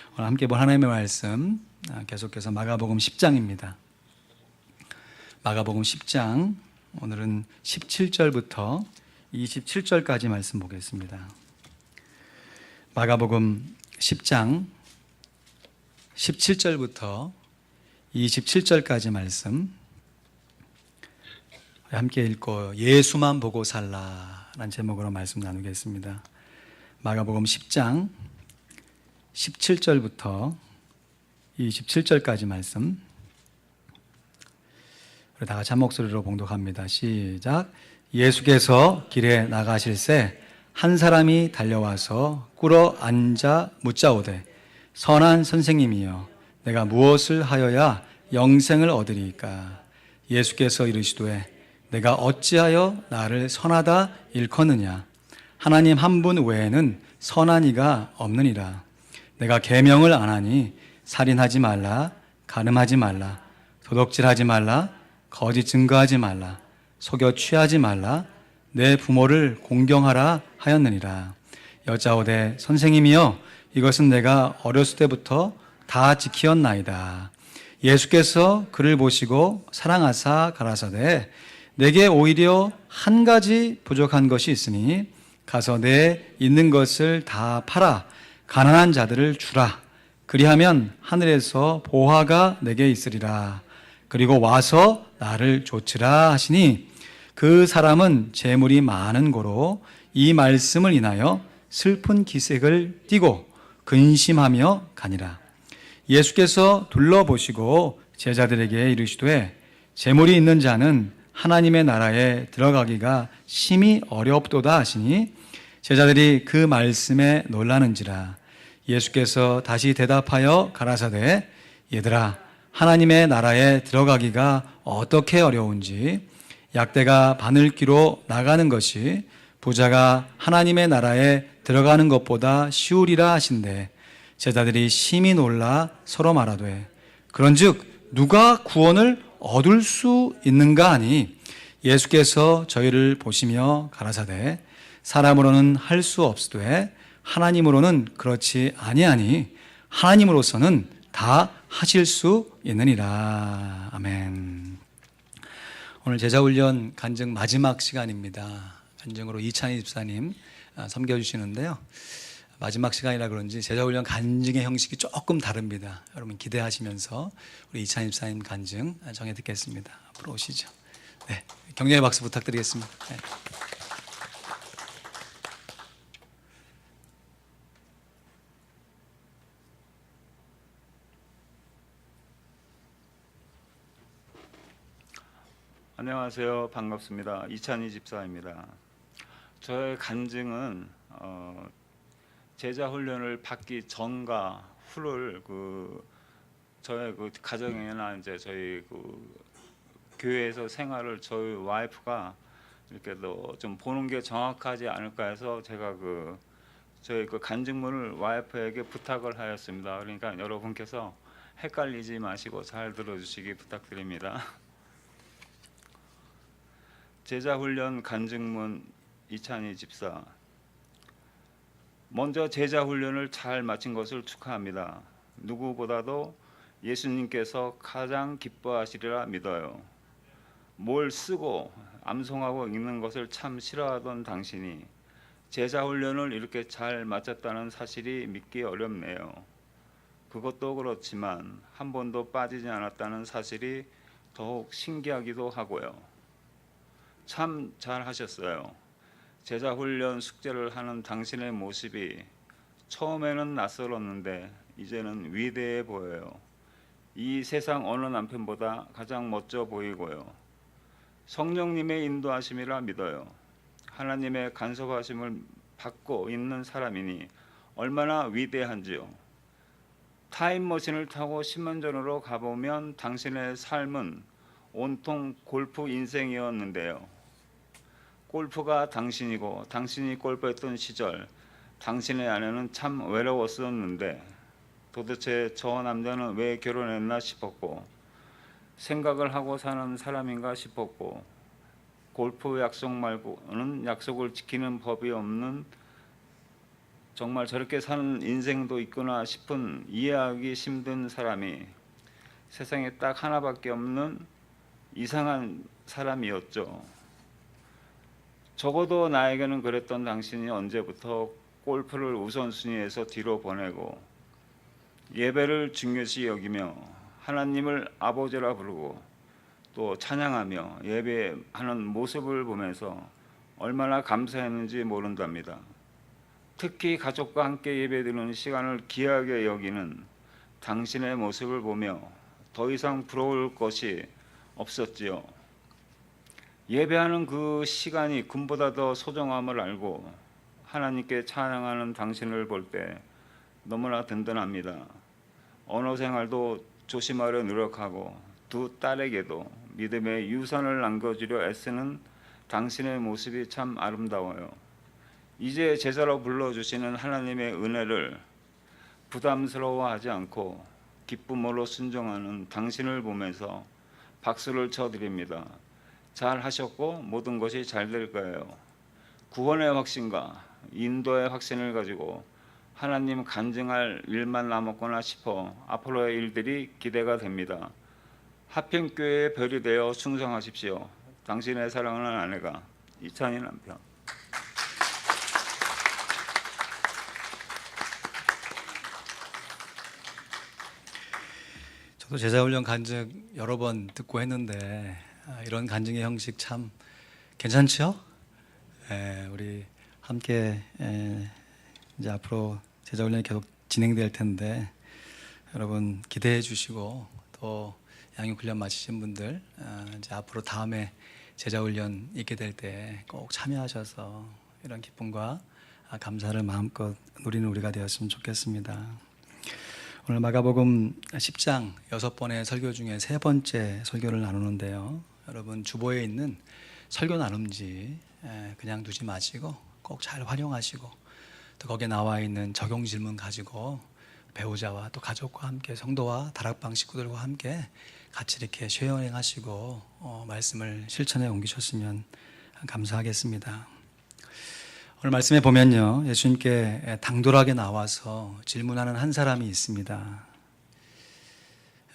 오늘 함께 볼 하나님의 말씀 계속해서 마가복음 10장입니다. 마가복음 10장 오늘은 17절부터 27절까지 말씀 보겠습니다. 마가복음 10장 17절부터 27절까지 말씀 함께 읽고 예수만 보고 살라라는 제목으로 말씀 나누겠습니다. 마가복음 10장 17절부터 27절까지 말씀 우리 다 같이 한 목소리로 봉독합니다. 시작. 예수께서 길에 나가실새 한 사람이 달려와서 꿇어 앉아 묻자오되 선한 선생님이여 내가 무엇을 하여야 영생을 얻으리이까? 예수께서 이르시되 내가 어찌하여 나를 선하다 일컫느냐? 하나님 한 분 외에는 선한 이가 없느니라. 내가 계명을 안 하니 살인하지 말라, 간음하지 말라, 도둑질하지 말라, 거짓 증거하지 말라, 속여 취하지 말라, 내 부모를 공경하라 하였느니라. 여짜오되 선생님이여 이것은 내가 어렸을 때부터 다 지키었나이다. 예수께서 그를 보시고 사랑하사 가라사대 내게 오히려 한 가지 부족한 것이 있으니 가서 내 있는 것을 다 팔아 가난한 자들을 주라. 그리하면 하늘에서 보화가 내게 있으리라. 그리고 와서 나를 좇으라 하시니 그 사람은 재물이 많은 고로 이 말씀을 인하여 슬픈 기색을 띠고 근심하며 가니라. 예수께서 둘러보시고 제자들에게 이르시되 재물이 있는 자는 하나님의 나라에 들어가기가 심히 어렵도다 하시니 제자들이 그 말씀에 놀라는지라. 예수께서 다시 대답하여 가라사대 얘들아 하나님의 나라에 들어가기가 어떻게 어려운지 약대가 바늘귀로 나가는 것이 부자가 하나님의 나라에 들어가는 것보다 쉬우리라 하신대 제자들이 심히 놀라 서로 말하되 그런즉 누가 구원을 얻을 수 있는가 하니 예수께서 저희를 보시며 가라사대 사람으로는 할 수 없으되 하나님으로는 그렇지 아니하니 하나님으로서는 다 하실 수 있느니라. 아멘. 오늘 제자훈련 간증 마지막 시간입니다. 간증으로 이찬희 집사님 섬겨주시는데요. 마지막 시간이라 그런지 제자훈련 간증의 형식이 조금 다릅니다. 여러분 기대하시면서 우리 이찬희 집사님 간증 정해 듣겠습니다. 앞으로 오시죠. 네, 격려의 박수 부탁드리겠습니다. 네. 안녕하세요. 반갑습니다. 이찬희 집사입니다. 저의 간증은 제자 훈련을 받기 전과 후를 저의 가정이나 이제 저희 교회에서 생활을 저희 와이프가 이렇게 좀 보는 게 정확하지 않을까 해서 제가 저희 간증문을 와이프에게 부탁을 하였습니다. 그러니까 여러분께서 헷갈리지 마시고 잘 들어주시기 부탁드립니다. 제자훈련 간증문 이찬희 집사. 먼저 제자훈련을 잘 마친 것을 축하합니다. 누구보다도 예수님께서 가장 기뻐하시리라 믿어요. 뭘 쓰고 암송하고 읽는 것을 참 싫어하던 당신이 제자훈련을 이렇게 잘 마쳤다는 사실이 믿기 어렵네요. 그것도 그렇지만 한 번도 빠지지 않았다는 사실이 더욱 신기하기도 하고요. 참 잘하셨어요. 제자훈련 숙제를 하는 당신의 모습이 처음에는 낯설었는데 이제는 위대해 보여요. 이 세상 어느 남편보다 가장 멋져 보이고요. 성령님의 인도하심이라 믿어요. 하나님의 간섭하심을 받고 있는 사람이니 얼마나 위대한지요. 타임머신을 타고 10년 전으로 가보면 당신의 삶은 온통 골프 인생이었는데요. 골프가 당신이고 당신이 골프했던 시절 당신의 아내는 참 외로웠었는데 도대체 저 남자는 왜 결혼했나 싶었고 생각을 하고 사는 사람인가 싶었고 골프 약속 말고는 약속을 지키는 법이 없는 정말 저렇게 사는 인생도 있구나 싶은 이해하기 힘든 사람이 세상에 딱 하나밖에 없는 이상한 사람이었죠. 적어도 나에게는 그랬던 당신이 언제부터 골프를 우선순위에서 뒤로 보내고 예배를 중요시 여기며 하나님을 아버지라 부르고 또 찬양하며 예배하는 모습을 보면서 얼마나 감사했는지 모른답니다. 특히 가족과 함께 예배드리는 시간을 귀하게 여기는 당신의 모습을 보며 더 이상 부러울 것이 없었지요. 예배하는 그 시간이 금보다 더 소중함을 알고 하나님께 찬양하는 당신을 볼 때 너무나 든든합니다. 언어 생활도 조심하려 노력하고 두 딸에게도 믿음의 유산을 남겨주려 애쓰는 당신의 모습이 참 아름다워요. 이제 제자로 불러주시는 하나님의 은혜를 부담스러워하지 않고 기쁨으로 순종하는 당신을 보면서 박수를 쳐드립니다. 잘 하셨고 모든 것이 잘 될 거예요. 구원의 확신과 인도의 확신을 가지고 하나님 간증할 일만 남았구나 싶어 앞으로의 일들이 기대가 됩니다. 하평교회의 별이 되어 충성하십시오. 당신의 사랑하는 아내가 이찬희 남편. 저도 제자훈련 간증 여러 번 듣고 했는데 이런 간증의 형식 참 괜찮죠? 우리 함께 이제 앞으로 제자훈련이 계속 진행될 텐데 여러분 기대해 주시고 또 양육훈련 마치신 분들 이제 앞으로 다음에 제자훈련 있게 될 때 꼭 참여하셔서 이런 기쁨과 감사를 마음껏 누리는 우리가 되었으면 좋겠습니다. 오늘 마가복음 10장 6번의 설교 중에 세 번째 설교를 나누는데요. 여러분 주보에 있는 설교 나눔지 그냥 두지 마시고 꼭 잘 활용하시고 또 거기에 나와 있는 적용 질문 가지고 배우자와 또 가족과 함께 성도와 다락방 식구들과 함께 같이 이렇게 쉐어링하시고 말씀을 실천에 옮기셨으면 감사하겠습니다. 오늘 말씀에 보면요, 예수님께 당돌하게 나와서 질문하는 한 사람이 있습니다.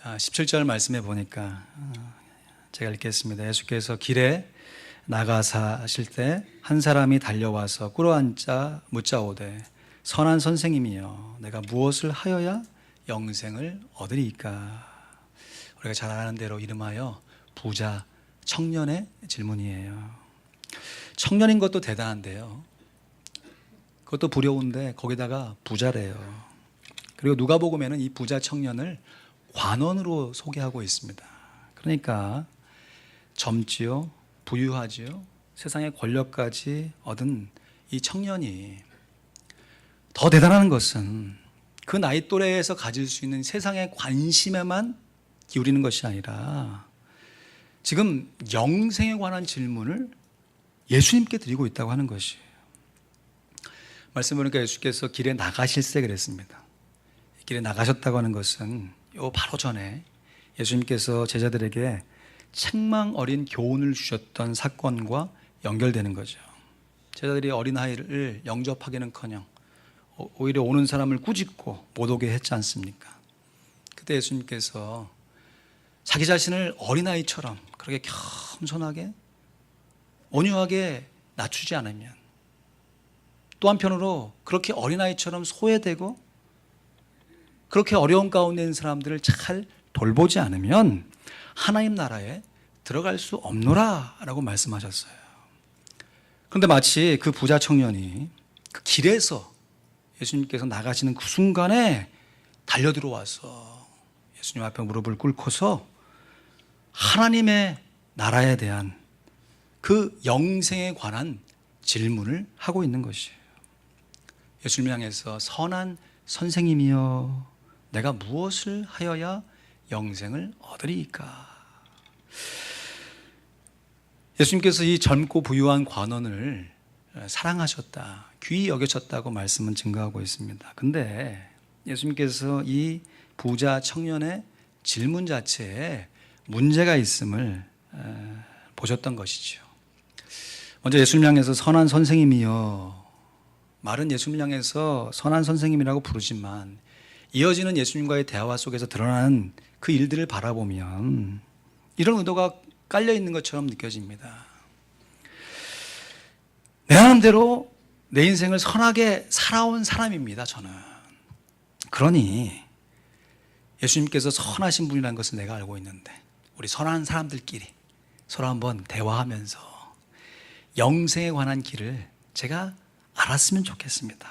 17절 말씀에 보니까 제가 읽겠습니다. 예수께서 길에 나가사 하실 때 한 사람이 달려와서 꿇어앉아 묻자오되 선한 선생님이여 내가 무엇을 하여야 영생을 얻으리이까. 우리가 잘 아는 대로 이름하여 부자 청년의 질문이에요. 청년인 것도 대단한데요, 그것도 두려운데 거기다가 부자래요. 그리고 누가복음에는 이 부자 청년을 관원으로 소개하고 있습니다. 그러니까 젊지요, 부유하지요, 세상의 권력까지 얻은 이 청년이 더 대단한 것은 그 나이 또래에서 가질 수 있는 세상의 관심에만 기울이는 것이 아니라 지금 영생에 관한 질문을 예수님께 드리고 있다고 하는 것이에요. 말씀 보니까 예수께서 길에 나가실세 그랬습니다. 길에 나가셨다고 하는 것은 요 바로 전에 예수님께서 제자들에게 책망 어린 교훈을 주셨던 사건과 연결되는 거죠. 제자들이 어린아이를 영접하기는커녕 오히려 오는 사람을 꾸짖고 못 오게 했지 않습니까? 그때 예수님께서 자기 자신을 어린아이처럼 그렇게 겸손하게 온유하게 낮추지 않으면, 또 한편으로 그렇게 어린아이처럼 소외되고 그렇게 어려운 가운데 있는 사람들을 잘 돌보지 않으면 하나님 나라에 들어갈 수 없노라 라고 말씀하셨어요. 그런데 마치 그 부자 청년이 그 길에서 예수님께서 나가시는 그 순간에 달려들어와서 예수님 앞에 무릎을 꿇고서 하나님의 나라에 대한 그 영생에 관한 질문을 하고 있는 것이에요. 예수님 향해서 선한 선생님이여 내가 무엇을 하여야 영생을 얻으리이까. 예수님께서 이 젊고 부유한 관원을 사랑하셨다, 귀히 여겨졌다고 말씀은 증거하고 있습니다. 근데 예수님께서 이 부자 청년의 질문 자체에 문제가 있음을 보셨던 것이죠. 먼저 예수님 향해서 선한 선생님이여 말은 예수님을 향해서 선한 선생님이라고 부르지만 이어지는 예수님과의 대화 속에서 드러나는 그 일들을 바라보면 이런 의도가 깔려 있는 것처럼 느껴집니다. 내 나름대로 내 인생을 선하게 살아온 사람입니다, 저는. 그러니 예수님께서 선하신 분이라는 것을 내가 알고 있는데 우리 선한 사람들끼리 서로 한번 대화하면서 영생에 관한 길을 제가 알았으면 좋겠습니다.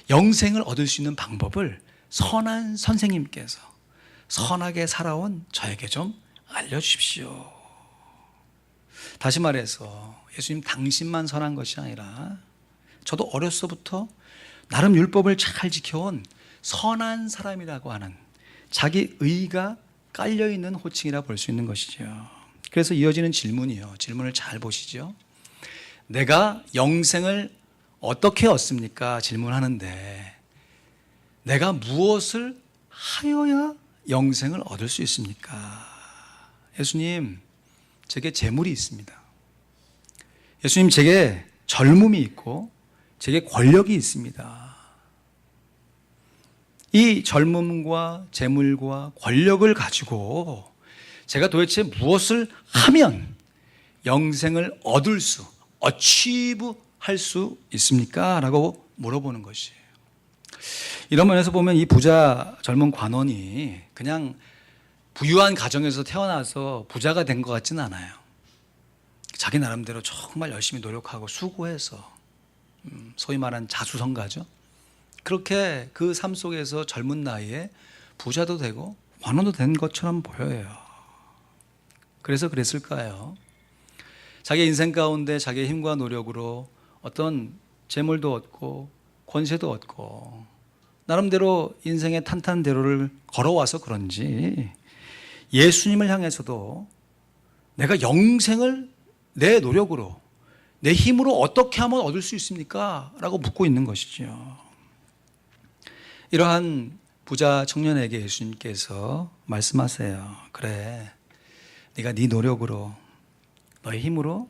영생을 얻을 수 있는 방법을 선한 선생님께서 선하게 살아온 저에게 좀 알려주십시오. 다시 말해서 예수님 당신만 선한 것이 아니라 저도 어렸서부터 나름 율법을 잘 지켜온 선한 사람이라고 하는 자기 의가 깔려있는 호칭이라 볼 수 있는 것이죠. 그래서 이어지는 질문이요. 질문을 잘 보시죠. 내가 영생을 어떻게 얻습니까? 질문하는데 내가 무엇을 하여야 영생을 얻을 수 있습니까? 예수님, 제게 재물이 있습니다. 예수님, 제게 젊음이 있고 제게 권력이 있습니다. 이 젊음과 재물과 권력을 가지고 제가 도대체 무엇을 하면 영생을 얻을 수, 어치브 할 수 있습니까? 라고 물어보는 것이에요. 이런 면에서 보면 이 부자 젊은 관원이 그냥 부유한 가정에서 태어나서 부자가 된 것 같지는 않아요. 자기 나름대로 정말 열심히 노력하고 수고해서 소위 말하는 자수성가죠. 그렇게 그 삶 속에서 젊은 나이에 부자도 되고 관원도 된 것처럼 보여요. 그래서 그랬을까요? 자기 인생 가운데 자기의 힘과 노력으로 어떤 재물도 얻고 권세도 얻고 나름대로 인생의 탄탄대로를 걸어와서 그런지 예수님을 향해서도 내가 영생을 내 노력으로 내 힘으로 어떻게 하면 얻을 수 있습니까? 라고 묻고 있는 것이죠. 이러한 부자 청년에게 예수님께서 말씀하세요. 그래, 네가 네 노력으로 너의 힘으로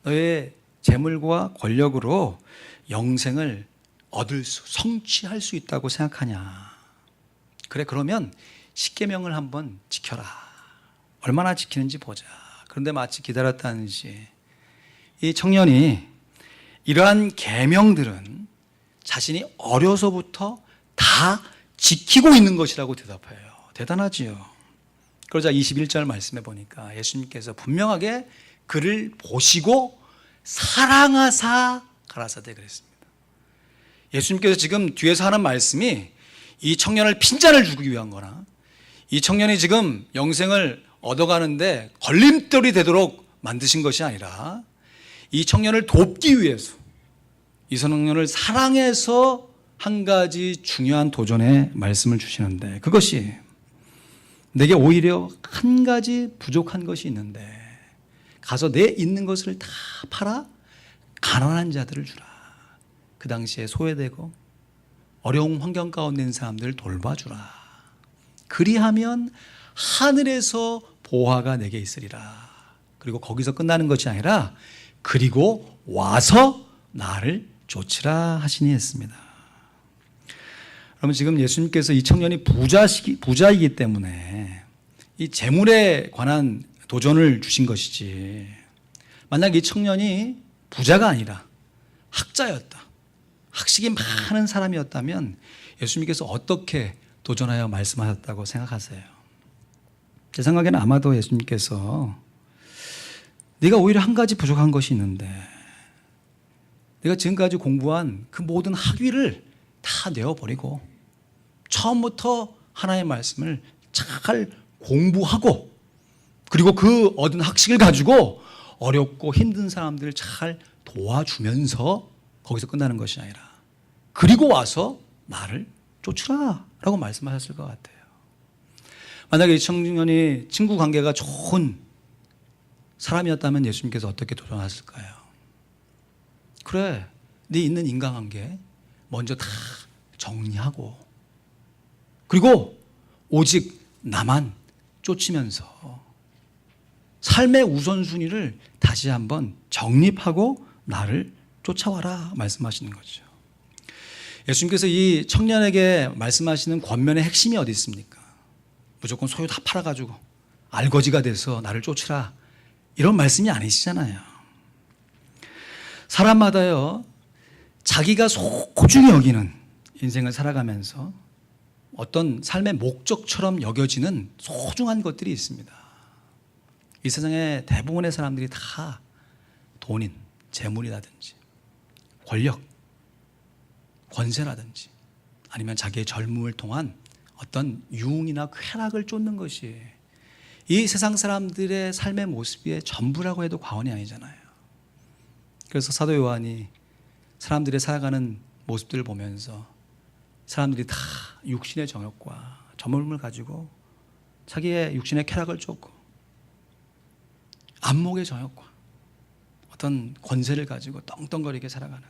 너의 재물과 권력으로 영생을 얻을 수, 성취할 수 있다고 생각하냐? 그래, 그러면 십계명을 한번 지켜라. 얼마나 지키는지 보자. 그런데 마치 기다렸다는 듯이 이 청년이 이러한 계명들은 자신이 어려서부터 다 지키고 있는 것이라고 대답해요. 대단하지요. 그러자 21절 말씀해 보니까 예수님께서 분명하게 그를 보시고 사랑하사 가라사대 그랬습니다. 예수님께서 지금 뒤에서 하는 말씀이 이 청년을 핀잔을 주기 위한 거나 이 청년이 지금 영생을 얻어가는데 걸림돌이 되도록 만드신 것이 아니라 이 청년을 돕기 위해서 이 청년을 사랑해서 한 가지 중요한 도전의 말씀을 주시는데 그것이 내게 오히려 한 가지 부족한 것이 있는데 가서 내 있는 것을 다 팔아 가난한 자들을 주라. 그 당시에 소외되고 어려운 환경 가운데 있는 사람들을 돌봐주라. 그리하면 하늘에서 보화가 내게 있으리라. 그리고 거기서 끝나는 것이 아니라 그리고 와서 나를 쫓으라 하시니 했습니다. 그러면 지금 예수님께서 이 청년이 부자이기 때문에 이 재물에 관한 도전을 주신 것이지 만약 이 청년이 부자가 아니라 학자였다, 학식이 많은 사람이었다면 예수님께서 어떻게 도전하여 말씀하셨다고 생각하세요? 제 생각에는 아마도 예수님께서 네가 오히려 한 가지 부족한 것이 있는데 네가 지금까지 공부한 그 모든 학위를 다 내어버리고 처음부터 하나의 말씀을 잘 공부하고 그리고 그 얻은 학식을 가지고 어렵고 힘든 사람들을 잘 도와주면서 거기서 끝나는 것이 아니라 그리고 와서 나를 쫓으라 라고 말씀하셨을 것 같아요. 만약에 이 청년이 친구 관계가 좋은 사람이었다면 예수님께서 어떻게 도전하셨을까요? 그래, 네 있는 인간관계 먼저 다 정리하고 그리고 오직 나만 쫓으면서 삶의 우선순위를 다시 한번 정립하고 나를 쫓아와라 말씀하시는 거죠. 예수님께서 이 청년에게 말씀하시는 권면의 핵심이 어디 있습니까? 무조건 소유 다 팔아가지고 알거지가 돼서 나를 쫓으라, 이런 말씀이 아니시잖아요. 사람마다요, 자기가 소중히 여기는 인생을 살아가면서 어떤 삶의 목적처럼 여겨지는 소중한 것들이 있습니다. 이 세상의 대부분의 사람들이 다 돈인, 재물이라든지 권력, 권세라든지 아니면 자기의 젊음을 통한 어떤 유흥이나 쾌락을 쫓는 것이 이 세상 사람들의 삶의 모습의 전부라고 해도 과언이 아니잖아요. 그래서 사도 요한이 사람들의 살아가는 모습들을 보면서 사람들이 다 육신의 정욕과 젊음을 가지고 자기의 육신의 쾌락을 쫓고 안목의 정욕과 어떤 권세를 가지고 떵떵거리게 살아가는,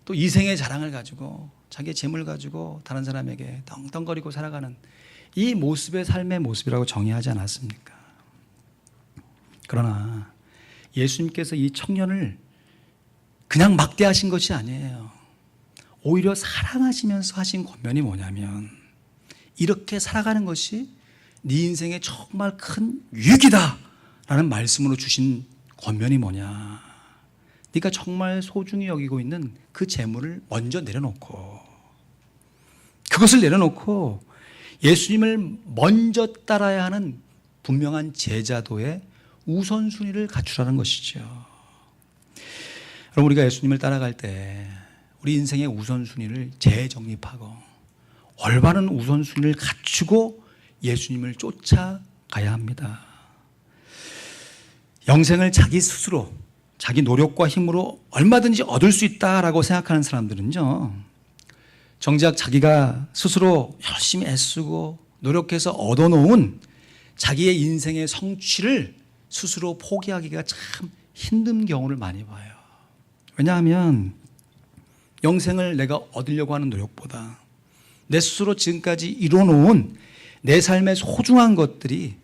또 이생의 자랑을 가지고 자기의 재물을 가지고 다른 사람에게 떵떵거리고 살아가는 이 모습의 삶의 모습이라고 정의하지 않았습니까? 그러나 예수님께서 이 청년을 그냥 막대하신 것이 아니에요. 오히려 사랑하시면서 하신 권면이 뭐냐면, 이렇게 살아가는 것이 네 인생의 정말 큰 유익이다 라는 말씀으로 주신 권면이 뭐냐, 네가 정말 소중히 여기고 있는 그 재물을 먼저 내려놓고, 그것을 내려놓고 예수님을 먼저 따라야 하는 분명한 제자도의 우선순위를 갖추라는 것이죠. 여러분, 우리가 예수님을 따라갈 때 우리 인생의 우선순위를 재정립하고 올바른 우선순위를 갖추고 예수님을 쫓아가야 합니다. 영생을 자기 스스로, 자기 노력과 힘으로 얼마든지 얻을 수 있다라고 생각하는 사람들은요, 정작 자기가 스스로 열심히 애쓰고 노력해서 얻어놓은 자기의 인생의 성취를 스스로 포기하기가 참 힘든 경우를 많이 봐요. 왜냐하면 영생을 내가 얻으려고 하는 노력보다 내 스스로 지금까지 이뤄놓은 내 삶의 소중한 것들이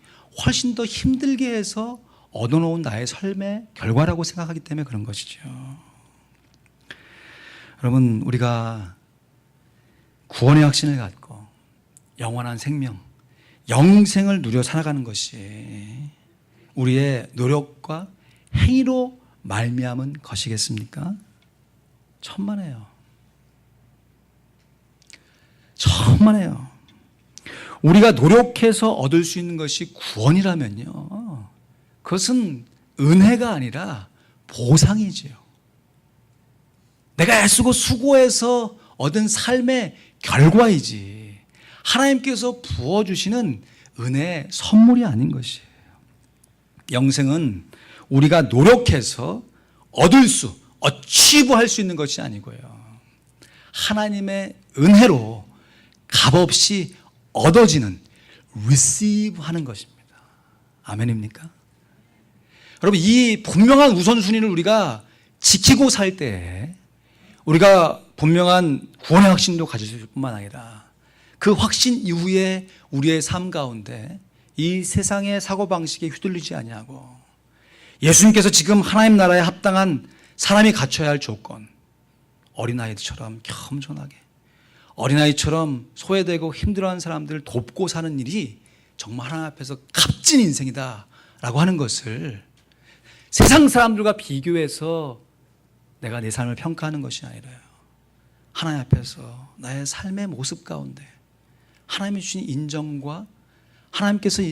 훨씬 더 힘들게 해서 얻어놓은 나의 삶의 결과라고 생각하기 때문에 그런 것이죠. 여러분, 우리가 구원의 확신을 갖고 영원한 생명, 영생을 누려 살아가는 것이 우리의 노력과 행위로 말미암은 것이겠습니까? 천만에요. 천만에요. 우리가 노력해서 얻을 수 있는 것이 구원이라면요, 그것은 은혜가 아니라 보상이지요. 내가 애쓰고 수고해서 얻은 삶의 결과이지 하나님께서 부어주시는 은혜의 선물이 아닌 것이에요. 영생은 우리가 노력해서 얻을 수, 어치브할 수 있는 것이 아니고요, 하나님의 은혜로 값없이 얻어지는, receive 하는 것입니다. 아멘입니까? 여러분, 이 분명한 우선순위를 우리가 지키고 살 때 우리가 분명한 구원의 확신도 가질 뿐만 아니라 그 확신 이후에 우리의 삶 가운데 이 세상의 사고방식에 휘둘리지 아니하고 예수님께서 지금 하나님 나라에 합당한 사람이 갖춰야 할 조건, 어린아이들처럼 겸손하게, 어린아이처럼 소외되고 힘들어하는 사람들을 돕고 사는 일이 정말 하나님 앞에서 값진 인생이다 라고 하는 것을 세상 사람들과 비교해서 내가 내 삶을 평가하는 것이 아니라요, 하나님 앞에서 나의 삶의 모습 가운데 하나님이 주신 인정과 하나님께서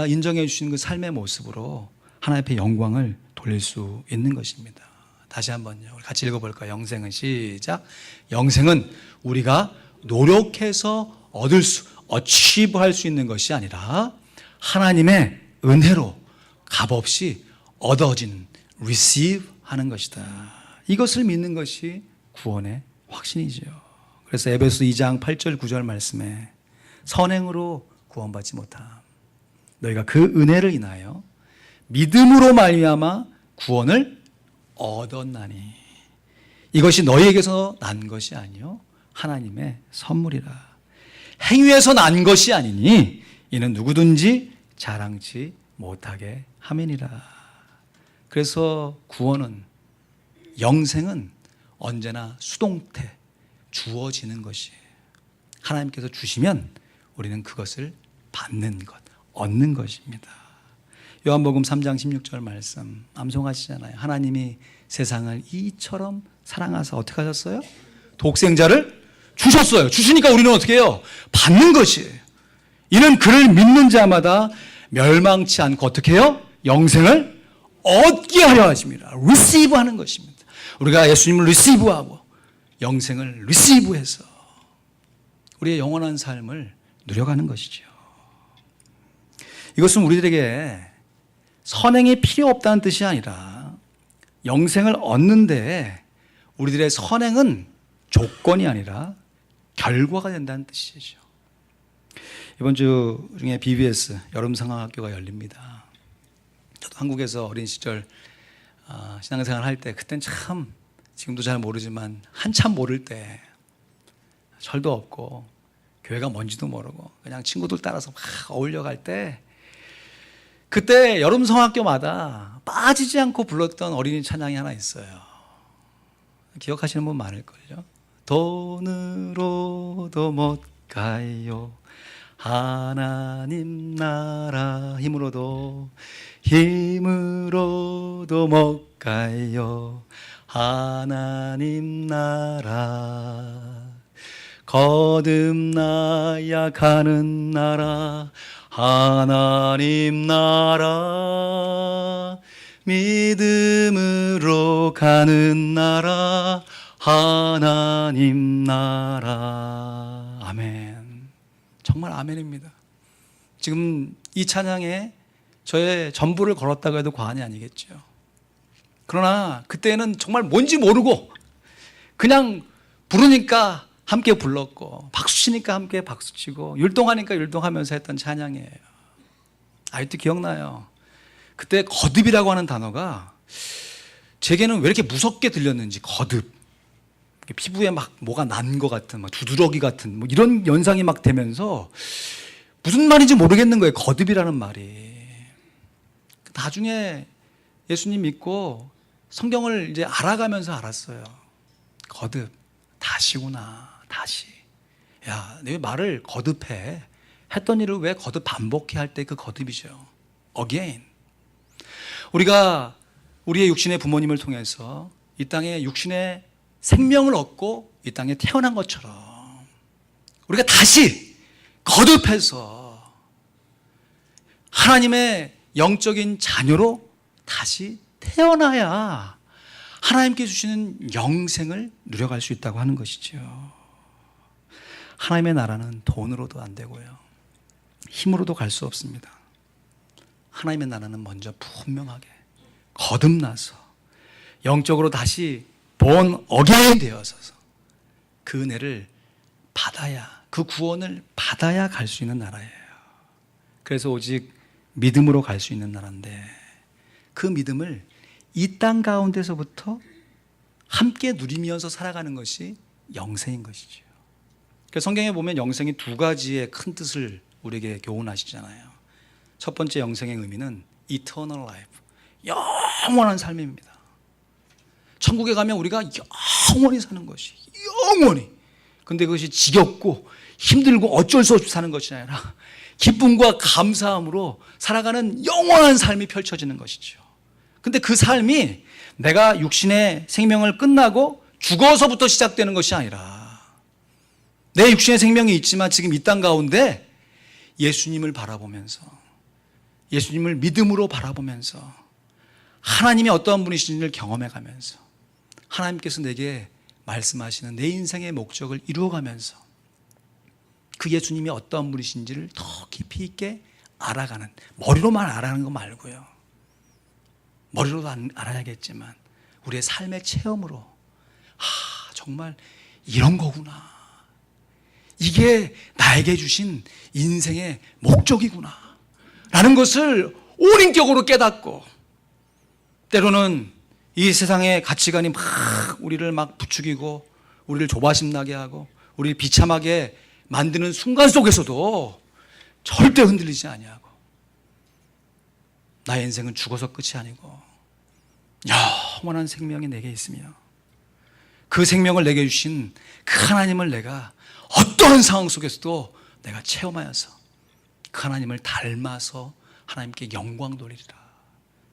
인정해 주시는 그 삶의 모습으로 하나님 앞에 영광을 돌릴 수 있는 것입니다. 다시 한번요, 우리 같이 읽어볼까요? 영생은, 시작. 영생은 우리가 노력해서 얻을 수, 어치브할 수 있는 것이 아니라 하나님의 은혜로 값없이 얻어지는, receive 하는 것이다. 이것을 믿는 것이 구원의 확신이죠. 그래서 에베소 2장 8절 9절 말씀에 선행으로 구원받지 못함, 너희가 그 은혜를 인하여 믿음으로 말미암아 구원을 얻었나니 이것이 너희에게서 난 것이 아니요 하나님의 선물이라. 행위에서 난 것이 아니니 이는 누구든지 자랑치 못하게 함이니라. 그래서 구원은, 영생은 언제나 수동태, 주어지는 것이에요. 하나님께서 주시면 우리는 그것을 받는 것, 얻는 것입니다. 요한복음 3장 16절 말씀 암송하시잖아요. 하나님이 세상을 이처럼 사랑하사 어떻게 하셨어요? 독생자를 주셨어요. 주시니까 우리는 어떻게 해요? 받는 것이에요. 이는 그를 믿는 자마다 멸망치 않고 어떻게 해요? 영생을 얻게 하려 하십니다. receive 하는 것입니다. 우리가 예수님을 receive하고 영생을 receive해서 우리의 영원한 삶을 누려가는 것이죠. 이것은 우리들에게 선행이 필요 없다는 뜻이 아니라 영생을 얻는데 우리들의 선행은 조건이 아니라 결과가 된다는 뜻이죠. 이번 주 중에 BBS 여름상황학교가 열립니다. 저도 한국에서 어린 시절 신앙생활 할 때 그땐 참 지금도 잘 모르지만 한참 모를 때 절도 없고 교회가 뭔지도 모르고 그냥 친구들 따라서 막 어울려갈 때 그때 여름성학교마다 빠지지 않고 불렀던 어린이 찬양이 하나 있어요. 기억하시는 분 많을걸요. 돈으로도 못 가요 하나님 나라 힘으로도 못 가요 하나님 나라 거듭나야 가는 나라 하나님 나라 믿음으로 가는 나라 하나님 나라 아멘. 정말 아멘입니다. 지금 이 찬양에 저의 전부를 걸었다고 해도 과언이 아니겠죠. 그러나 그때는 정말 뭔지 모르고 그냥 부르니까 함께 불렀고 박수 치니까 함께 박수 치고 율동하니까 율동하면서 했던 찬양이에요. 아직도 기억나요. 그때 거듭이라고 하는 단어가 제게는 왜 이렇게 무섭게 들렸는지 거듭 피부에 막 뭐가 난 것 같은 막 두드러기 같은 뭐 이런 연상이 막 되면서 무슨 말인지 모르겠는 거예요. 거듭이라는 말이. 나중에 예수님 믿고 성경을 이제 알아가면서 알았어요. 거듭 다시구나. 다시. 야, 내 말을 거듭해. 했던 일을 왜 거듭 반복해 할 때 그 거듭이죠. Again. 우리가 우리의 육신의 부모님을 통해서 이 땅에 육신의 생명을 얻고 이 땅에 태어난 것처럼 우리가 다시 거듭해서 하나님의 영적인 자녀로 다시 태어나야 하나님께 주시는 영생을 누려갈 수 있다고 하는 것이죠. 하나님의 나라는 돈으로도 안 되고요. 힘으로도 갈 수 없습니다. 하나님의 나라는 먼저 분명하게 거듭나서 영적으로 다시 born again 되어서 그 은혜를 받아야, 그 구원을 받아야 갈 수 있는 나라예요. 그래서 오직 믿음으로 갈 수 있는 나라인데 그 믿음을 이 땅 가운데서부터 함께 누리면서 살아가는 것이 영생인 것이죠. 그래서 성경에 보면 영생이 두 가지의 큰 뜻을 우리에게 교훈하시잖아요. 첫 번째 영생의 의미는 eternal life, 영원한 삶입니다. 천국에 가면 우리가 영원히 사는 것이, 영원히. 근데 그것이 지겹고 힘들고 어쩔 수 없이 사는 것이 아니라 기쁨과 감사함으로 살아가는 영원한 삶이 펼쳐지는 것이죠. 근데 그 삶이 내가 육신의 생명을 끝나고 죽어서부터 시작되는 것이 아니라 내 육신의 생명이 있지만 지금 이 땅 가운데 예수님을 바라보면서 예수님을 믿음으로 바라보면서 하나님이 어떠한 분이신지를 경험해가면서 하나님께서 내게 말씀하시는 내 인생의 목적을 이루어가면서 그 예수님이 어떠한 분이신지를 더 깊이 있게 알아가는, 머리로만 알아가는 거 말고요. 머리로도 알아야겠지만 우리의 삶의 체험으로 정말 이런 거구나. 이게 나에게 주신 인생의 목적이구나 라는 것을 온인격으로 깨닫고 때로는 이 세상의 가치관이 막 우리를 막 부추기고 우리를 조바심 나게 하고 우리를 비참하게 만드는 순간 속에서도 절대 흔들리지 아니하고 나의 인생은 죽어서 끝이 아니고 영원한 생명이 내게 있으며 그 생명을 내게 주신 그 하나님을 내가 어떠한 상황 속에서도 내가 체험하여서 그 하나님을 닮아서 하나님께 영광 돌리리라.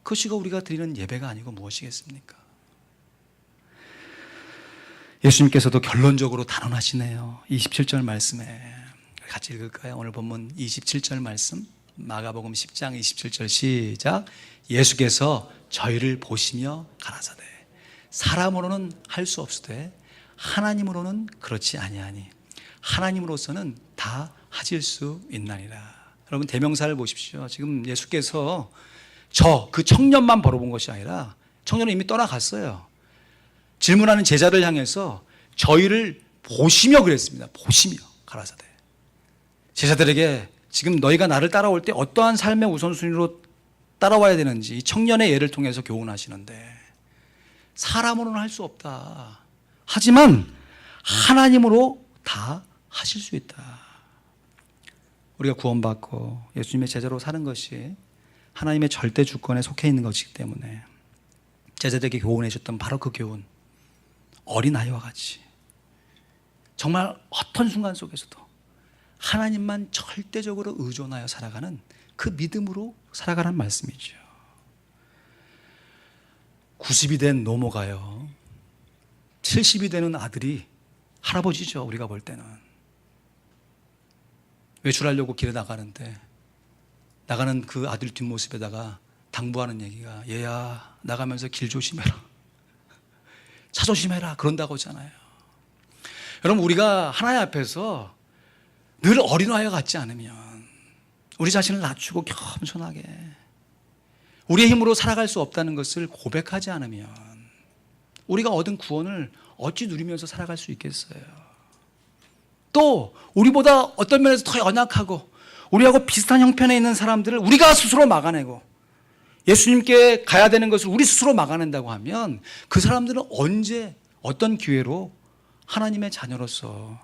그것이 우리가 드리는 예배가 아니고 무엇이겠습니까? 예수님께서도 결론적으로 단언하시네요. 27절 말씀에 같이 읽을까요? 오늘 본문 27절 말씀, 마가복음 10장 27절 시작. 예수께서 저희를 보시며 가라사대 사람으로는 할 수 없으되 하나님으로는 그렇지 아니하니 하나님으로서는 다 하실 수 있나니라. 여러분 대명사를 보십시오. 지금 예수께서 그 청년만 바라본 것이 아니라 청년은 이미 떠나갔어요. 질문하는 제자를 향해서 저희를 보시며 그랬습니다. 보시며 가라사대. 제자들에게 지금 너희가 나를 따라올 때 어떠한 삶의 우선순위로 따라와야 되는지 이 청년의 예를 통해서 교훈하시는데 사람으로는 할 수 없다. 하지만 하나님으로 다 하실 수 있다. 우리가 구원받고 예수님의 제자로 사는 것이 하나님의 절대 주권에 속해 있는 것이기 때문에 제자들에게 교훈해 주셨던 바로 그 교훈, 어린아이와 같이 정말 어떤 순간 속에서도 하나님만 절대적으로 의존하여 살아가는 그 믿음으로 살아가라는 말씀이죠. 90이 된 노모가요 70이 되는 아들이 할아버지죠. 우리가 볼 때는 외출하려고 길에 나가는데 나가는 그 아들 뒷모습에다가 당부하는 얘기가 얘야 나가면서 길 조심해라, 차 조심해라 그런다고 하잖아요. 여러분 우리가 하나님 앞에서 늘 어린아이와 같지 않으면 우리 자신을 낮추고 겸손하게 우리의 힘으로 살아갈 수 없다는 것을 고백하지 않으면 우리가 얻은 구원을 어찌 누리면서 살아갈 수 있겠어요? 또 우리보다 어떤 면에서 더 연약하고 우리하고 비슷한 형편에 있는 사람들을 우리가 스스로 막아내고 예수님께 가야 되는 것을 우리 스스로 막아낸다고 하면 그 사람들은 언제 어떤 기회로 하나님의 자녀로서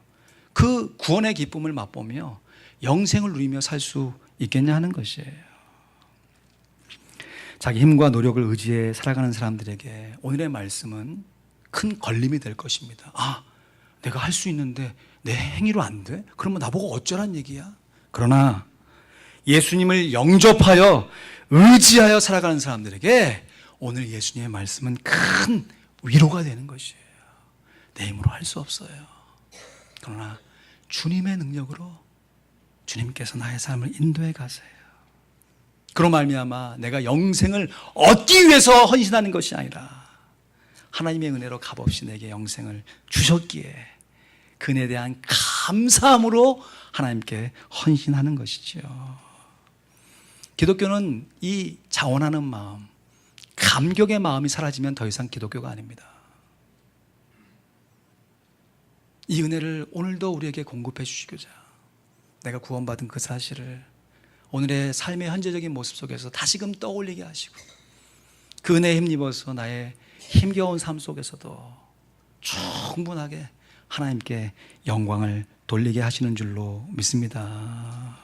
그 구원의 기쁨을 맛보며 영생을 누리며 살 수 있겠냐 하는 것이에요. 자기 힘과 노력을 의지해 살아가는 사람들에게 오늘의 말씀은 큰 걸림이 될 것입니다. 내가 할 수 있는데 내 행위로 안 돼? 그러면 나보고 어쩌란 얘기야? 그러나 예수님을 영접하여 의지하여 살아가는 사람들에게 오늘 예수님의 말씀은 큰 위로가 되는 것이에요. 내 힘으로 할 수 없어요. 그러나 주님의 능력으로 주님께서 나의 삶을 인도해 가세요. 그로 말미암아 내가 영생을 얻기 위해서 헌신하는 것이 아니라 하나님의 은혜로 값없이 내게 영생을 주셨기에 그 은혜에 대한 감사함으로 하나님께 헌신하는 것이죠. 기독교는 이 자원하는 마음, 감격의 마음이 사라지면 더 이상 기독교가 아닙니다. 이 은혜를 오늘도 우리에게 공급해 주시고자 내가 구원받은 그 사실을 오늘의 삶의 현재적인 모습 속에서 다시금 떠올리게 하시고 그 은혜에 힘입어서 나의 힘겨운 삶 속에서도 충분하게 하나님께 영광을 돌리게 하시는 줄로 믿습니다.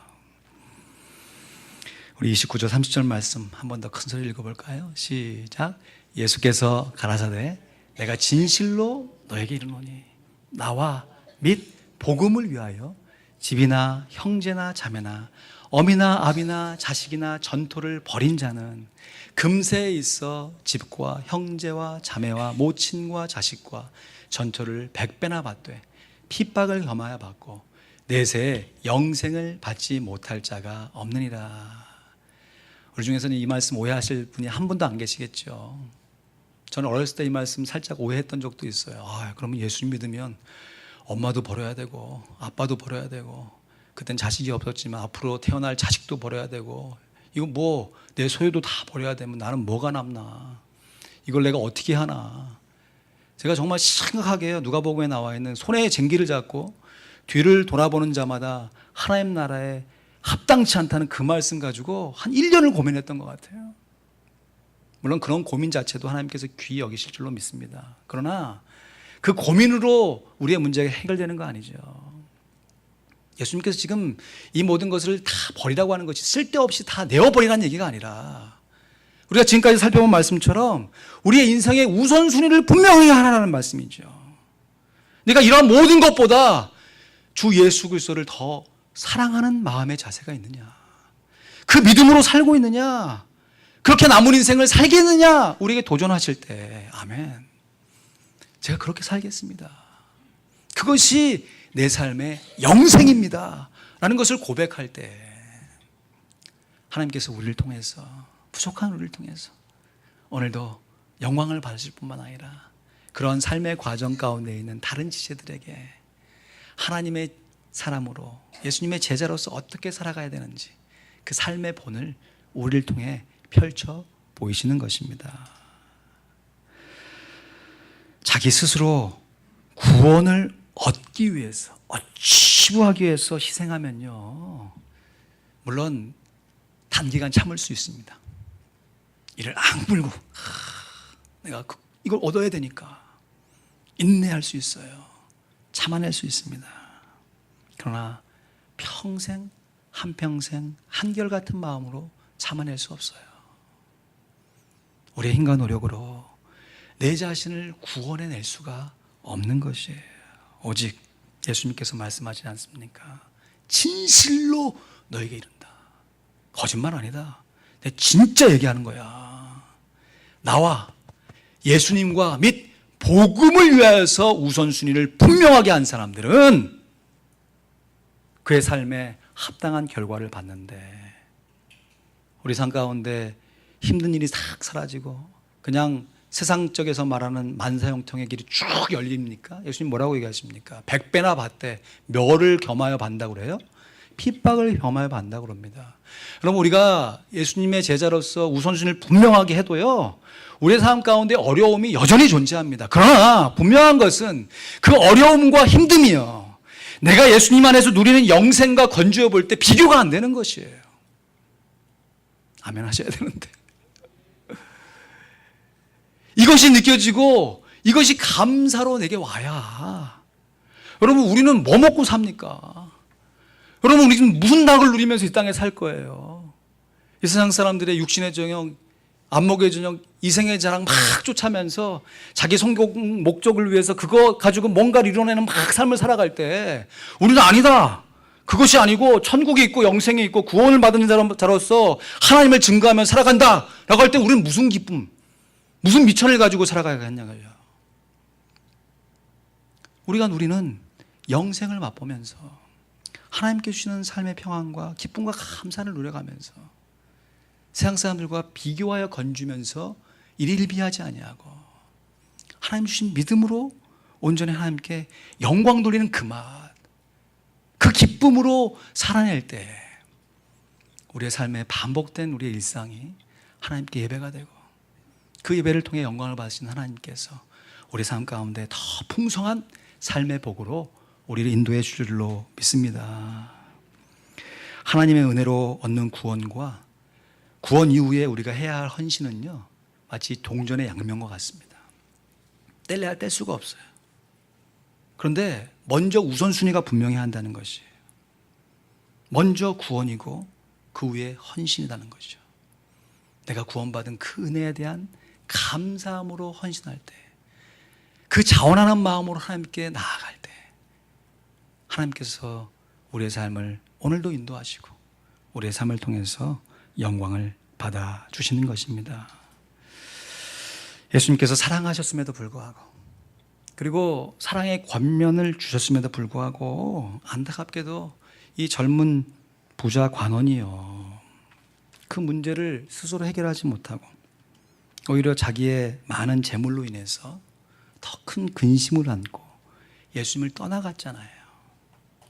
우리 29절 30절 말씀 한 번 더 큰 소리 읽어볼까요? 시작. 예수께서 가라사대 내가 진실로 너에게 이르노니 나와 및 복음을 위하여 집이나 형제나 자매나 어미나 아비나 자식이나 전토를 벌인 자는 금세에 있어 집과 형제와 자매와 모친과 자식과 전토를 100배나 받되 핍박을 겸하여 받고 내세에 영생을 받지 못할 자가 없느니라. 우리 중에서는 이 말씀 오해하실 분이 한 분도 안 계시겠죠. 저는 어렸을 때 이 말씀 살짝 오해했던 적도 있어요. 그러면 예수님 믿으면 엄마도 버려야 되고 아빠도 버려야 되고 그땐 자식이 없었지만 앞으로 태어날 자식도 버려야 되고 이거 뭐 내 소유도 다 버려야 되면 나는 뭐가 남나, 이걸 내가 어떻게 하나. 제가 정말 심각하게 누가복음에 나와 있는 손에 쟁기를 잡고 뒤를 돌아보는 자마다 하나님 나라에 합당치 않다는 그 말씀 가지고 한 1년을 고민했던 것 같아요. 물론 그런 고민 자체도 하나님께서 귀히 여기실 줄로 믿습니다. 그러나 그 고민으로 우리의 문제가 해결되는 거 아니죠. 예수님께서 지금 이 모든 것을 다 버리라고 하는 것이 쓸데없이 다 내어버리라는 얘기가 아니라 우리가 지금까지 살펴본 말씀처럼 우리의 인생의 우선순위를 분명히 하라는 말씀이죠. 내가 이러한 모든 것보다 주 예수 그리스도를 더 사랑하는 마음의 자세가 있느냐? 그 믿음으로 살고 있느냐? 그렇게 남은 인생을 살겠느냐? 우리에게 도전하실 때, 아멘. 제가 그렇게 살겠습니다. 그것이 내 삶의 영생입니다. 라는 것을 고백할 때 하나님께서 우리를 통해서, 부족한 우리를 통해서 오늘도 영광을 받으실 뿐만 아니라 그런 삶의 과정 가운데 있는 다른 지체들에게 하나님의 사람으로, 예수님의 제자로서 어떻게 살아가야 되는지 그 삶의 본을 우리를 통해 펼쳐 보이시는 것입니다. 자기 스스로 구원을 얻기 위해서, 어치부하기 위해서 희생하면요, 물론 단기간 참을 수 있습니다. 이를 악물고 내가 이걸 얻어야 되니까 인내할 수 있어요. 참아낼 수 있습니다. 그러나 평생, 한평생 한결같은 마음으로 참아낼 수 없어요. 우리의 힘과 노력으로 내 자신을 구원해낼 수가 없는 것이에요. 오직 예수님께서 말씀하지 않습니까? 진실로 너에게 이른다. 거짓말 아니다. 내가 진짜 얘기하는 거야. 나와 예수님과 및 복음을 위하여서 우선순위를 분명하게 한 사람들은 그의 삶에 합당한 결과를 받는데, 우리 삶 가운데 힘든 일이 싹 사라지고 그냥 세상적에서 말하는 만사형통의 길이 쭉 열립니까? 예수님 뭐라고 얘기하십니까? 100배나 받되 멸을 겸하여 받는다고 그래요? 핍박을 겸하여 받는다고 그럽니다. 여러분, 우리가 예수님의 제자로서 우선순위를 분명하게 해도요, 우리의 삶 가운데 어려움이 여전히 존재합니다. 그러나 분명한 것은 그 어려움과 힘듦이요, 내가 예수님 안에서 누리는 영생과 건조해 볼 때 비교가 안 되는 것이에요. 아멘 하셔야 되는데. 이것이 느껴지고 이것이 감사로 내게 와야, 여러분, 우리는 뭐 먹고 삽니까? 여러분, 우리는 무슨 낙을 누리면서 이 땅에 살 거예요? 이 세상 사람들의 육신의 정욕, 안목의 정욕, 이생의 자랑 막 쫓아면서 자기 성공 목적을 위해서 그거 가지고 뭔가를 이뤄내는 막 삶을 살아갈 때 우리는 아니다, 그것이 아니고 천국이 있고 영생이 있고 구원을 받은 자로서 하나님을 증거하며 살아간다 라고 할 때 우리는 무슨 기쁨, 무슨 미천을 가지고 살아가야겠냐고요. 우리가 누리는 영생을 맛보면서 하나님께 주시는 삶의 평안과 기쁨과 감사를 누려가면서 세상 사람들과 비교하여 건주면서 일일비하지 아니하고 하나님 주신 믿음으로 온전히 하나님께 영광 돌리는 그 맛, 그 기쁨으로 살아낼 때 우리의 삶에 반복된 우리의 일상이 하나님께 예배가 되고 그 예배를 통해 영광을 받으신 하나님께서 우리 삶 가운데 더 풍성한 삶의 복으로 우리를 인도해 주실 줄로 믿습니다. 하나님의 은혜로 얻는 구원과 구원 이후에 우리가 해야 할 헌신은요, 마치 동전의 양면과 같습니다. 뗄래야 뗄 수가 없어요. 그런데 먼저 우선순위가 분명해야 한다는 것이에요. 먼저 구원이고 그 후에 헌신이라는 것이죠. 내가 구원받은 그 은혜에 대한 감사함으로 헌신할 때, 그 자원하는 마음으로 하나님께 나아갈 때 하나님께서 우리의 삶을 오늘도 인도하시고 우리의 삶을 통해서 영광을 받아주시는 것입니다. 예수님께서 사랑하셨음에도 불구하고, 그리고 사랑의 권면을 주셨음에도 불구하고 안타깝게도 이 젊은 부자 관원이요, 그 문제를 스스로 해결하지 못하고 오히려 자기의 많은 재물로 인해서 더 큰 근심을 안고 예수님을 떠나갔잖아요.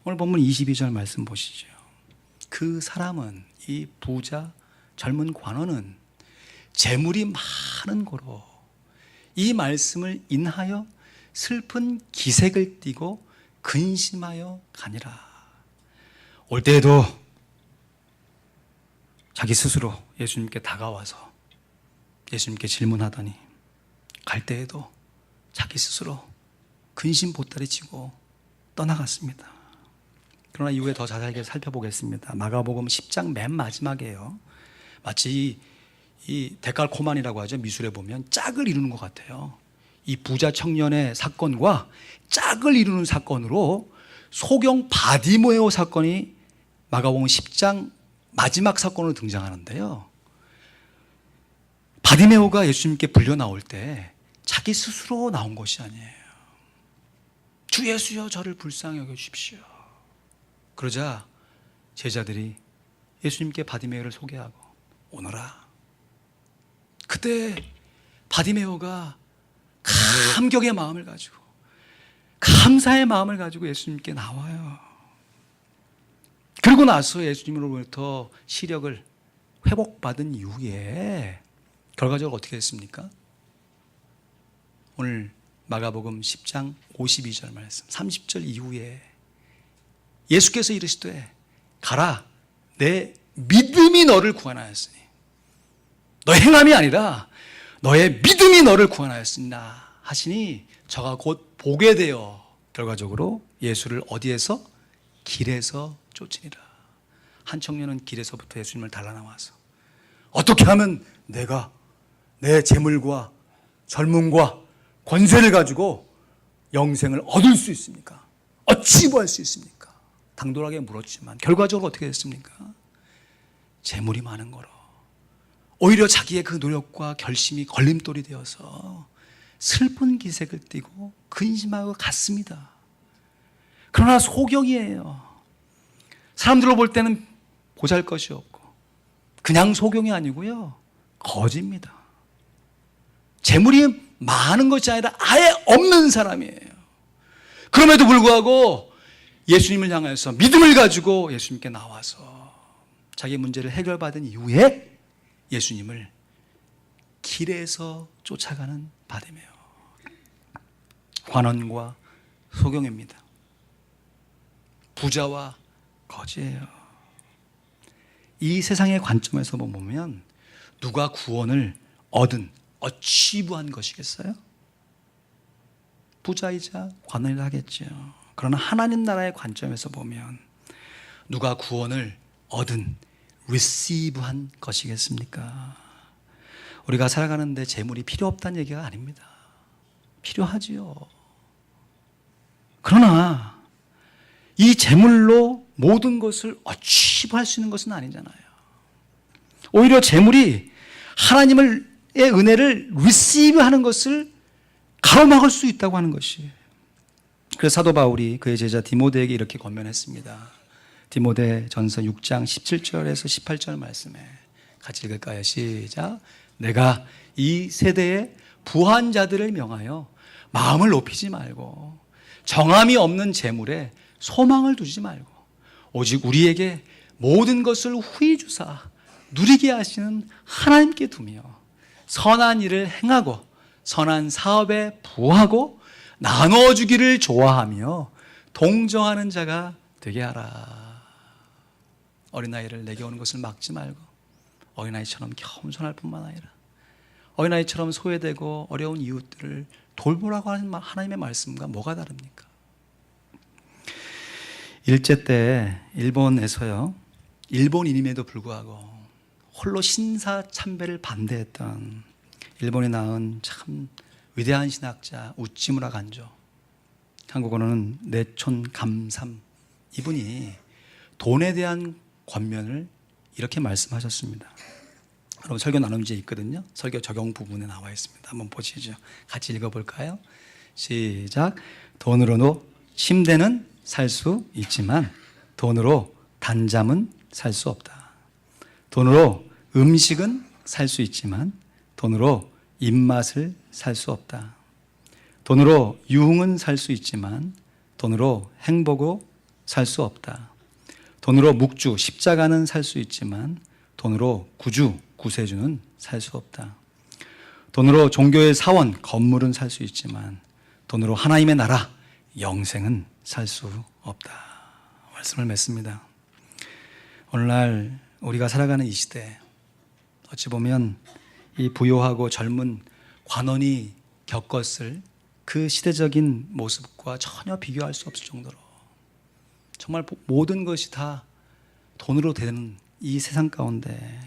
오늘 본문 22절 말씀 보시죠. 그 사람은, 이 부자 젊은 관원은 재물이 많은 고로 이 말씀을 인하여 슬픈 기색을 띠고 근심하여 가니라. 올 때에도 자기 스스로 예수님께 다가와서 예수님께 질문하더니, 갈 때에도 자기 스스로 근심 보따리 치고 떠나갔습니다. 그러나 이후에 더 자세하게 살펴보겠습니다. 마가복음 10장 맨 마지막에요, 마치 이 데칼코만이라고 하죠. 미술에 보면 짝을 이루는 것 같아요. 이 부자 청년의 사건과 짝을 이루는 사건으로 소경 바디메오 사건이 마가복음 10장 마지막 사건으로 등장하는데요. 바디메오가 예수님께 불려 나올 때 자기 스스로 나온 것이 아니에요. 주 예수여 저를 불쌍히 여겨주십시오. 그러자 제자들이 예수님께 바디메오를 소개하고 오너라. 그때 바디메오가 감격의 마음을 가지고 감사의 마음을 가지고 예수님께 나와요. 그러고 나서 예수님으로부터 시력을 회복받은 이후에 결과적으로 어떻게 됐습니까? 오늘 마가복음 10장 52절 말씀 30절 이후에 예수께서 이르시되 가라 내 믿음이 너를 구원하였으니 너의 행함이 아니라 너의 믿음이 너를 구원하였으나 하시니 저가 곧 보게 되어 결과적으로 예수를 어디에서? 길에서 쫓으니라. 한 청년은 길에서부터 예수님을 달라 나와서 어떻게 하면 내가 내 재물과 젊음과 권세를 가지고 영생을 얻을 수 있습니까? 어찌 구할 수 있습니까? 당돌하게 물었지만 결과적으로 어떻게 됐습니까? 재물이 많은 거로 오히려 자기의 그 노력과 결심이 걸림돌이 되어서 슬픈 기색을 띠고 근심하고 갔습니다. 그러나 소경이에요. 사람들로 볼 때는 보잘것이 없고 그냥 소경이 아니고요, 거지입니다. 재물이 많은 것이 아니라 아예 없는 사람이에요. 그럼에도 불구하고 예수님을 향해서 믿음을 가지고 예수님께 나와서 자기 문제를 해결받은 이후에 예수님을 길에서 쫓아가는 바디메오. 관원과 소경입니다. 부자와 거지예요. 이 세상의 관점에서 보면 누가 구원을 얻은 어치브한 것이겠어요? 부자이자 관원이라 하겠죠. 그러나 하나님 나라의 관점에서 보면 누가 구원을 얻은 receive한 것이겠습니까? 우리가 살아가는데 재물이 필요 없다는 얘기가 아닙니다. 필요하지요. 그러나 이 재물로 모든 것을 어치브할 수 있는 것은 아니잖아요. 오히려 재물이 하나님의 은혜를 receive하는 것을 가로막을 수 있다고 하는 것이. 그래서 사도 바울이 그의 제자 디모데에게 이렇게 권면했습니다. 디모데 전서 6장 17절에서 18절 말씀에 같이 읽을까요? 시작. 내가 이 세대의 부한 자들을 명하여 마음을 높이지 말고 정함이 없는 재물에 소망을 두지 말고 오직 우리에게 모든 것을 후히 주사 누리게 하시는 하나님께 두며 선한 일을 행하고 선한 사업에 부하고 나눠주기를 좋아하며 동정하는 자가 되게 하라. 어린아이를 내게 오는 것을 막지 말고 어린아이처럼 겸손할 뿐만 아니라 어린아이처럼 소외되고 어려운 이웃들을 돌보라고 하는 하나님의 말씀과 뭐가 다릅니까? 일제 때 일본에서요, 일본인임에도 불구하고 홀로 신사참배를 반대했던 일본이 낳은 참 위대한 신학자 우찌무라 간조, 한국어로는 내촌 감삼, 이분이 돈에 대한 권면을 이렇게 말씀하셨습니다. 여러분 설교 나눔지에 있거든요. 설교 적용 부분에 나와 있습니다. 한번 보시죠. 같이 읽어볼까요? 시작. 돈으로도 침대는 살 수 있지만 돈으로 단잠은 살 수 없다. 돈으로 음식은 살 수 있지만 돈으로 입맛을 살 수 없다. 돈으로 유흥은 살 수 있지만 돈으로 행복을 살 수 없다. 돈으로 묵주, 십자가는 살 수 있지만 돈으로 구주, 구세주는 살 수 없다. 돈으로 종교의 사원, 건물은 살 수 있지만 돈으로 하나님의 나라, 영생은 살 수 없다. 말씀을 맺습니다. 오늘날 우리가 살아가는 이 시대, 어찌 보면 이 부요하고 젊은 관원이 겪었을 그 시대적인 모습과 전혀 비교할 수 없을 정도로 정말 모든 것이 다 돈으로 되는 이 세상 가운데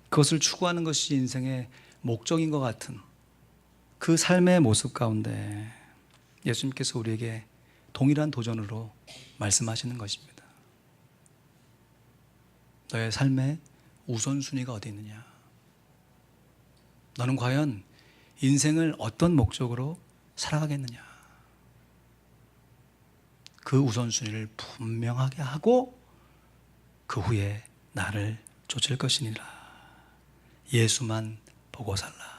그것을 추구하는 것이 인생의 목적인 것 같은 그 삶의 모습 가운데 예수님께서 우리에게 동일한 도전으로 말씀하시는 것입니다. 너의 삶의 우선순위가 어디 있느냐? 너는 과연 인생을 어떤 목적으로 살아가겠느냐? 그 우선순위를 분명하게 하고 그 후에 나를 쫓을 것이니라. 예수만 보고 살라.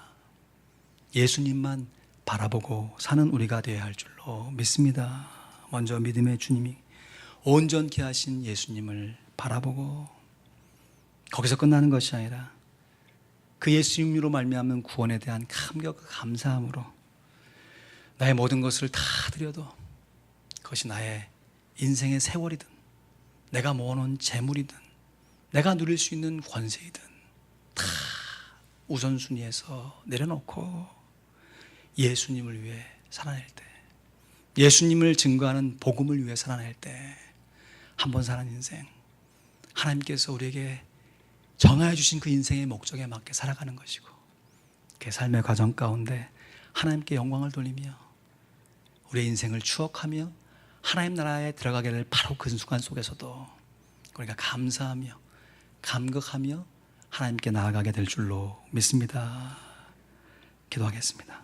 예수님만 바라보고 사는 우리가 되어야 할 줄로 믿습니다. 먼저 믿음의 주님이 온전케 하신 예수님을 바라보고 거기서 끝나는 것이 아니라 그 예수님으로 말미암은 구원에 대한 감격, 감사함으로 나의 모든 것을 다 드려도 그것이 나의 인생의 세월이든 내가 모아놓은 재물이든 내가 누릴 수 있는 권세이든 다 우선순위에서 내려놓고 예수님을 위해 살아낼 때, 예수님을 증거하는 복음을 위해 살아낼 때 한 번 사는 인생, 하나님께서 우리에게 정하여 주신 그 인생의 목적에 맞게 살아가는 것이고 그 삶의 과정 가운데 하나님께 영광을 돌리며 우리의 인생을 추억하며 하나님 나라에 들어가게 될 바로 그 순간 속에서도 우리가 감사하며 감격하며 하나님께 나아가게 될 줄로 믿습니다. 기도하겠습니다.